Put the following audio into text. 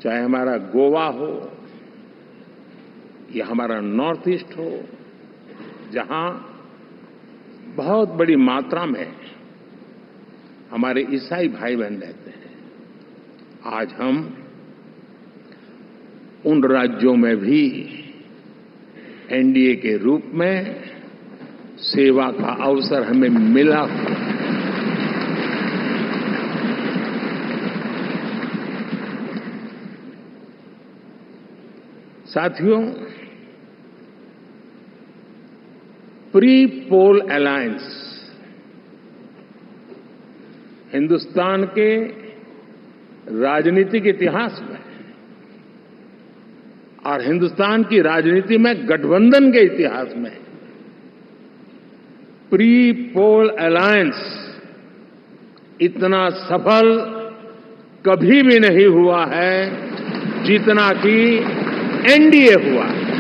चाहे हमारा गोवा हो या हमारा नॉर्थ ईस्ट हो, जहां बहुत बड़ी मात्रा में हमारे ईसाई भाई बहन रहते हैं, आज हम उन राज्यों में भी एनडीए के रूप में सेवा का अवसर हमें मिला हुआ है। साथियों, प्री पोल अलायंस हिंदुस्तान के राजनीतिक इतिहास में और हिंदुस्तान की राजनीति में गठबंधन के इतिहास में प्री पोल अलायंस इतना सफल कभी भी नहीं हुआ है जितना कि एनडीए हुआ है।